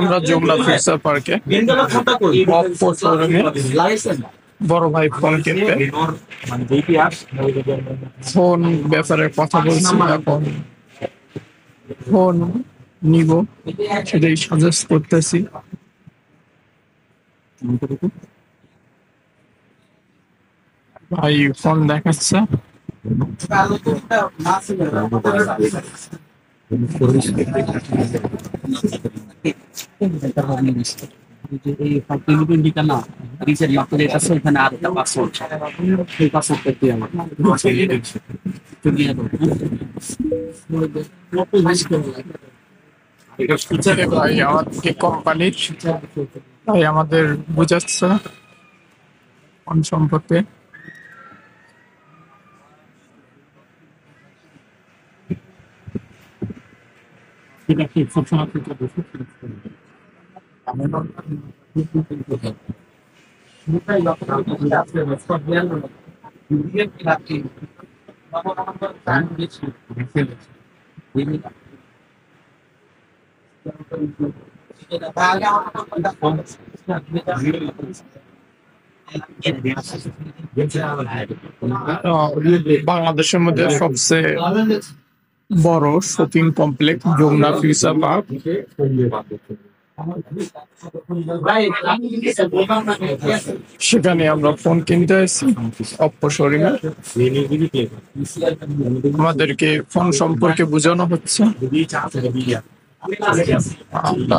আমরা যমুনা ফিউচার পার্কে অপ্পো শোরুমে বড় ভাই ফোন কিনবে। ফোন ব্যাপারে কথা বলছি, এখন ফোন নিব সেটাই সাজেস্ট করতেছি। ভাই ফোন দেখাচ্ছে। ভাই আমাদেরকে কোম্পানির ভাই আমাদের বুঝাচ্ছে ফোন সম্পর্কে। বাংলাদেশের মধ্যে সবচেয়ে বড় shopping complex Jamuna Future Park, সেখানে আমরা ফোন কিনতে আসছি অপ্পো শোরুমে। আমাদেরকে ফোন সম্পর্কে বোঝানো হচ্ছে, আমরা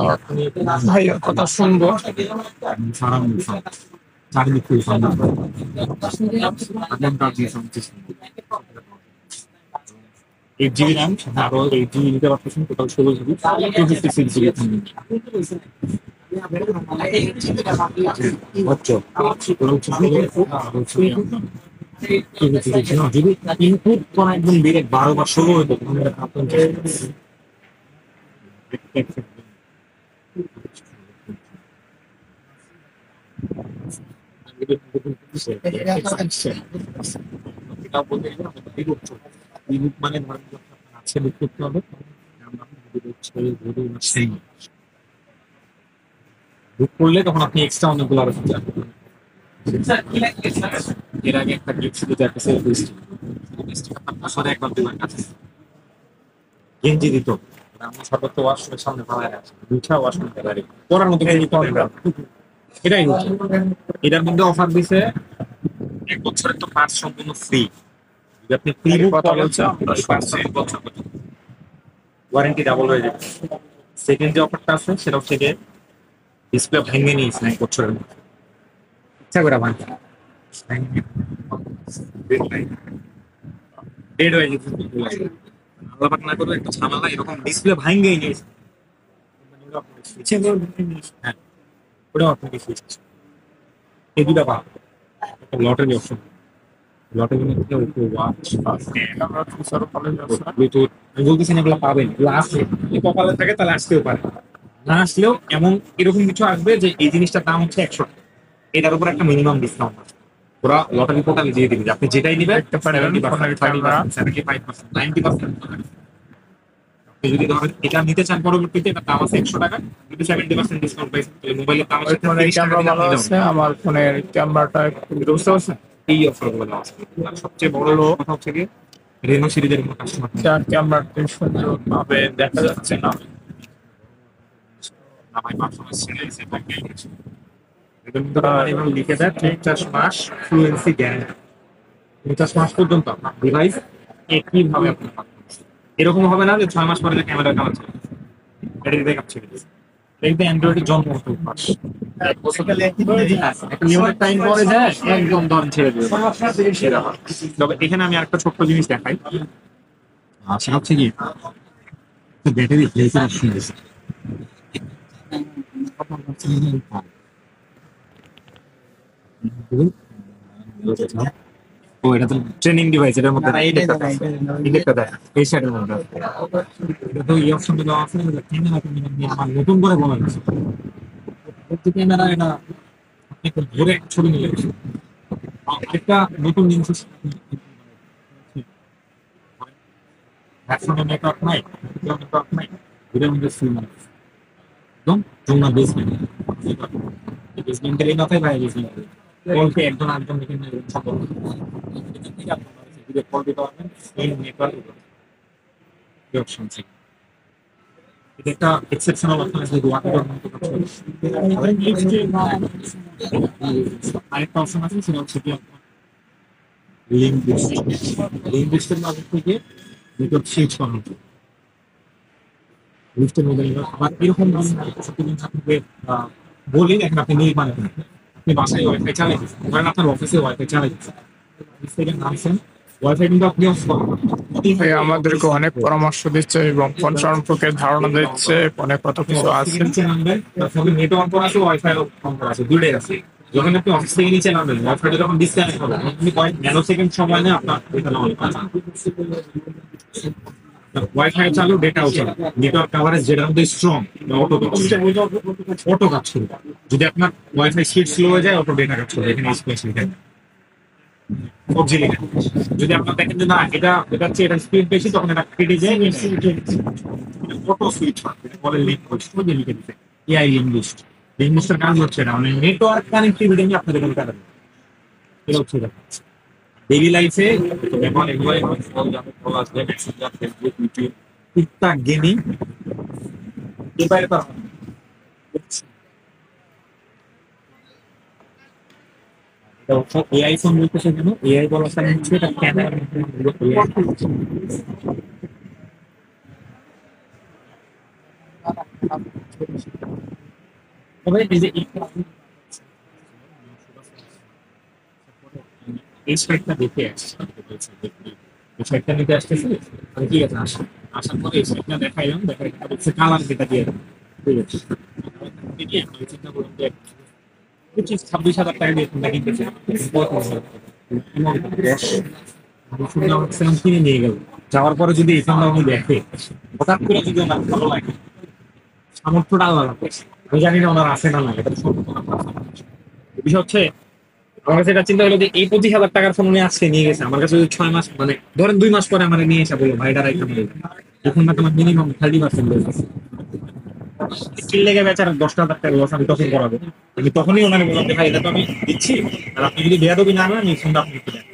ভাইয়ের কথা শুনবো। এইট জিবি র্যাম, আরো 8 জিবি নিতে পারতেছেন, টোটাল 16 জিবি, 256 জিবি। যদি ইনপুট কোন একদম ডিরেক্ট 12 বা 16 হতো মানে ধরেন আছে বুক করতে হবে, বুক করলে তখন আপনি এক্সট্রা অনেকগুলো আরো feature পাবেন। এর আগে একটা গিফট শুধু একটা সেলফি স্টিক আপনার বছরে একবার দেওয়ার কাছে গেঞ্জি দিত, আমরা সর্বত্র ওয়াশরুমের সামনে পাওয়া আছে, দুইটা ওয়াশরুম গ্যালারি পড়ার মতো কোনো প্রবলেম, এটাই হচ্ছে। এটার মধ্যে অফার দিছে 1 বছরের তো পার্টস সম্পূর্ণ ফ্রি। যদি আপনি ফ্রি কথা বলছে ওয়ারেন্টি ডাবল হয়ে যাবে। সেকেন্ড যে অফারটা আছে সেটা হচ্ছে গিয়ে ডিসপ্লে ভেঙে নিয়েছে 1 বছরের মধ্যে, ইচ্ছা করে ভাঙছে ডেড হয়ে গেছে, আল্লাহ পাক না করলে একটা ঝামেলা এরকম ডিসপ্লে ভাঙেই নিয়েছে, ইচ্ছে করে ভেঙে নিয়েছে। হ্যাঁ, ওটাও আপনি সুইচ এই দুটা পাবেন, একটা লটারি অপশন, লটারির মধ্যে ওয়াচ ব্লুটুথ, আমি বলতেছি না এগুলো পাবেন, এগুলো আছে, যদি কপালে থাকে তাহলে আসতেও পারে, না আসলেও এমন এরকম কিছু আসবে যে এই জিনিসটার দাম হচ্ছে 100 টাকা, এটার উপর একটা মিনিমাম ডিসকাউন্ট আছে। ওরা লটারি পোর্টালে দিয়ে দিবে যে আপনি যেটাই নিবেন 70%, 75%, 90%। আপনি যদি ধরেন এটা নিতে চান পরবর্তীতে এটার দাম আছে 100 টাকা, যদি 70% ডিসকাউন্ট পাইছেন তাহলে মোবাইলের দাম আছে ফোনের 30 টাকা ক্যামেরা দিলে ভালো আপনি আছে, আমার ফোনের ক্যামেরাটা একটু বুঝতে পারছেন? এই অফার গুলো দেওয়া আছে। আর সবচেয়ে বড় কথা হচ্ছে কি রেনো সিরিজের কোনো কাস্টমার ক্যামেরাটি সুন্দর ভাবে দেখা যাচ্ছে না। নামাই পারফরমেন্স ছেড়ে সেটা গেছে এদের মধ্যে এভাবে লিখে দেয় 50 মাস ফ্লুয়েন্সি গ্যারান্টি, 50 মাস পর্যন্ত আপনার ডিভাইস একইভাবে আপনি পারফরমেন্স, এরকম হবে না যে 6 মাস পরে যে ক্যামেরা কালার ছেড়ে দিচ্ছে, ব্যাটারি ব্যাকআপ ছেড়ে দিচ্ছে। দেখবে অ্যান্ড্রয়েডের জন্ম হতো মাস একটা লিমিটেড টাইম পরে যায় একদম ধরেন ছেড়ে দেবে। তবে এখানে আমি আরেকটা ছোট্ট জিনিস দেখাই, সেটা হচ্ছে কি ব্যাটারি ব্রেকের অপশন দিচ্ছে। ও এটা তো ট্রেনিং ডিভাইস, এটার মধ্যে ইলেকট্রা দেয় এই সাইডের মধ্যে, এটা তো এই অপশনটা দেওয়া আছে ক্যামেরা আমার নতুন করে বলা হয়েছে ক্যামেরা, এটা আপনি একটু ধরে ছবি নিলে একটা নতুন জিনিস নেটওয়ার্ক নাই, নেটওয়ার্ক নাই, এটার মধ্যে সিম আছে, একদম যমুনা বেসমেন্ট বেসমেন্টের এই মাথায় ভাই বেসমেন্ট কলকে একজন আরেকজন দেখে সম্পর্ক কল দিতে পারবেন এই নেটওয়ার্ক অপশন থেকে এটা একটা এক্সেপশনাল অপশন আছে যে ওয়াটার মতো কাজ করে আরেকটা অপশন আছে সেটা হচ্ছে কি লিঙ্ক লিস্টের মাঝে থেকে নেটওয়ার্ক চেঞ্জ করা হচ্ছে লিস্টের মধ্যে আবার এরকম আপনাকে বলি দেখেন আপনি নির্মাণ করেন আপনি বাসায় ওয়াইফাই চালাইছেন ধরেন আপনার অফিসে ওয়াইফাই চালাইছেন সেখানে নামছেন ওয়াইফাই কিন্তু আপনি অফ করবেন ভাই আমাদেরকে অনেক পরামর্শ দিচ্ছে এবং ফোন সম্পর্কে ধারণা দিচ্ছে, ফোনে কত কিছু আছে। নিচে নামবেন তারপরে নেট অন করা আছে ওয়াইফাই অন করা আছে দুটোই আছে যখন আপনি অফিস থেকে নিচে নামবেন ওয়াইফাইটা যখন ডিসকানেক্ট হবে আপনি কয়েক ন্যানো সেকেন্ড সময় নিয়ে আপনার এখানে অন করা ওয়াইফাই চালু ডেটাও চালু নেটওয়ার্ক কাভারেজ যেটার মধ্যে স্ট্রং অটো কাজ করবে যদি আপনার ওয়াইফাই স্পিড স্লো হয়ে যায় অটো ডেটা কাজ করবে এখানে স্পেস লিখে সবজি লিখে যদি আপনার দেখেন যে না এটা এটা হচ্ছে এটা স্পিড বেশি তখন এটা কেটে যায় অটো সুইচ বলে লিঙ্ক করছে ওই যে লিখে দিতে এআই লিঙ্ক লিস্ট লিঙ্ক লিস্টের কাজ হচ্ছে না মানে নেটওয়ার্ক কানেক্টিভিটি নিয়ে আপনাদের কোনো কারণ এটা হচ্ছে এটা ডেইলি লাইফে ব্যবহার এগুলোই টুকটাক গেমিং এবারে তো এআই ফোন বলতেছে কেন এআই বলার কারণ হচ্ছে এটা ক্যামেরা তবে এই যে এই সাইডটা দেখে আসছে এই সাইডটা নিতে আসতেছে আমি ঠিক আছে আসা আসার পরে এই সাইডটা দেখাইলাম দেখাই হচ্ছে কালার যেটা দিয়ে ঠিক আছে দেখি আমি চিন্তা করলাম যে 25-26 হাজার টাকা দিয়ে ফোনটা কিনতেছে কিনে নিয়ে গেল যাওয়ার পরে যদি এই ফোনটা উনি দেখে হঠাৎ করে যদি ওনার ভালো লাগে সামর্থ্যটা আলাদা আমি জানি না ওনার আছে না না এটা বিষয় হচ্ছে আমার কাছে এটা চিন্তা হলো যে এই 25,000 টাকার ফোন উনি আজকে নিয়ে গেছে আমার কাছে 6 মাস মানে ধরেন 2 মাস পরে আমার নিয়ে এসে বললো ভাইটা রাইখা বললো এখন না তোমার মিনিমাম 30% রয়েছে কিল লেগে বেচার 10,000 টাকা লস আমি তখন করাবো আমি তখনই ওনাকে বললাম যে ভাই এটা তো আমি দিচ্ছি আর আপনি যদি বেয়াদবি না নেন এই ফোনটা আপনি কিনেন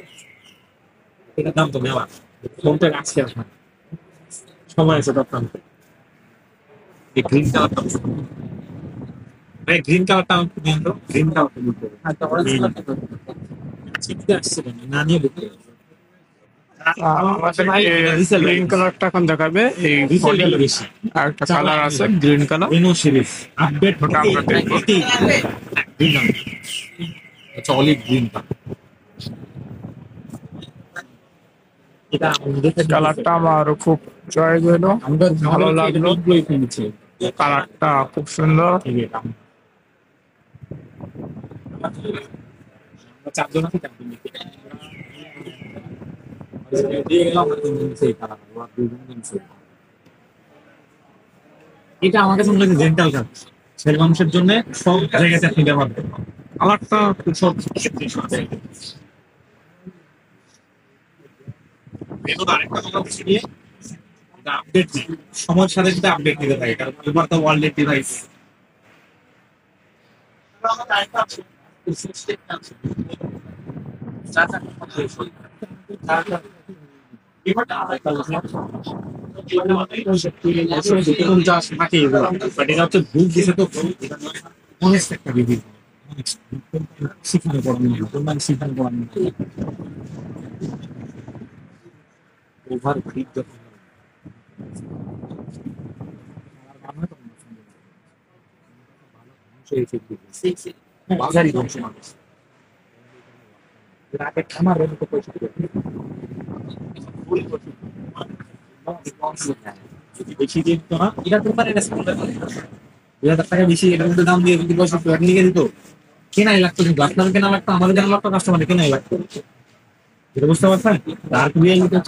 এটার দাম তো নেওয়া ফোনটা রাখছি আসলে সময় আছে তখন এই গ্রিন কালারটা ভাই গ্রিন কালারটা আমি কিনে আনতো গ্রিন কালারটা চিনতে আসছে না নিয়ে দেখতে গ্রিন কালারটা এখন দেখাবে, এই রিসেল বেশি আর একটা কালার আছে green colour, Reno series update ওটা আমরা দেখবো। গ্রিন আচ্ছা অলিভ গ্রিন এটা কালারটা আমার খুব চয়েস হলো, ভালো লাগলো, কালারটা খুব সুন্দর। চারজন আছে এটা আমার কাছে মনে হয় রেন্টাল কাজ ছেলে মানুষের জন্য সব জায়গাতে আপনি ব্যবহার করবেন কালারটা খুব সব আরেকটা কথা হচ্ছে গিয়ে আপডেট সময়ের সাথে সাথে আপডেট নিতে থাকে কারণ এবার তো ওয়ার্ল্ডের ডিভাইস ওভার ফিট যখন বাজারই ধ্বংস মানুষ আগে খামার মতো পয়সা যদি বেশি দিত না এটা তো পারে না 2,000 টাকা বেশি এটার মধ্যে দাম দিয়ে যদি পয়সা নিয়ে দিত কেনাই লাগতো কিন্তু আপনার কেনা লাগতো আমাদের কেনা লাগতো কাস্টমার কেনাই লাগতো এটা বুঝতে পারছেন আর কি হচ্ছে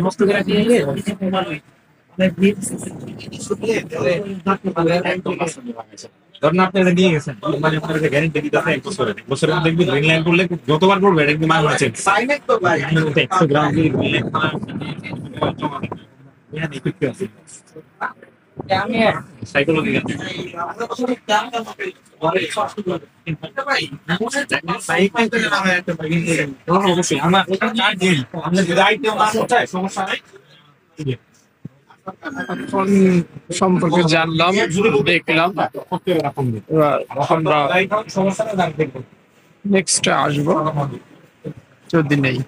নষ্ট করে দিয়ে ধরেন আপনি এটা নিয়ে গেছেন মানে আপনার গ্যারেন্টি দিতে হবে 1 বছরের বছরের মধ্যে দেখবেন গ্রিন লাইন করলে যতবার করবে এটা কিন্তু মান আছে 100 গ্রাম গ্রিন লাইন সাইকোলজি অবশ্যই আমরা সমস্যা নাই ফোন সম্পর্কে জানলাম, দেখলাম। এবার আমরা সমস্যা নেক্সট আসবো যদি নেই।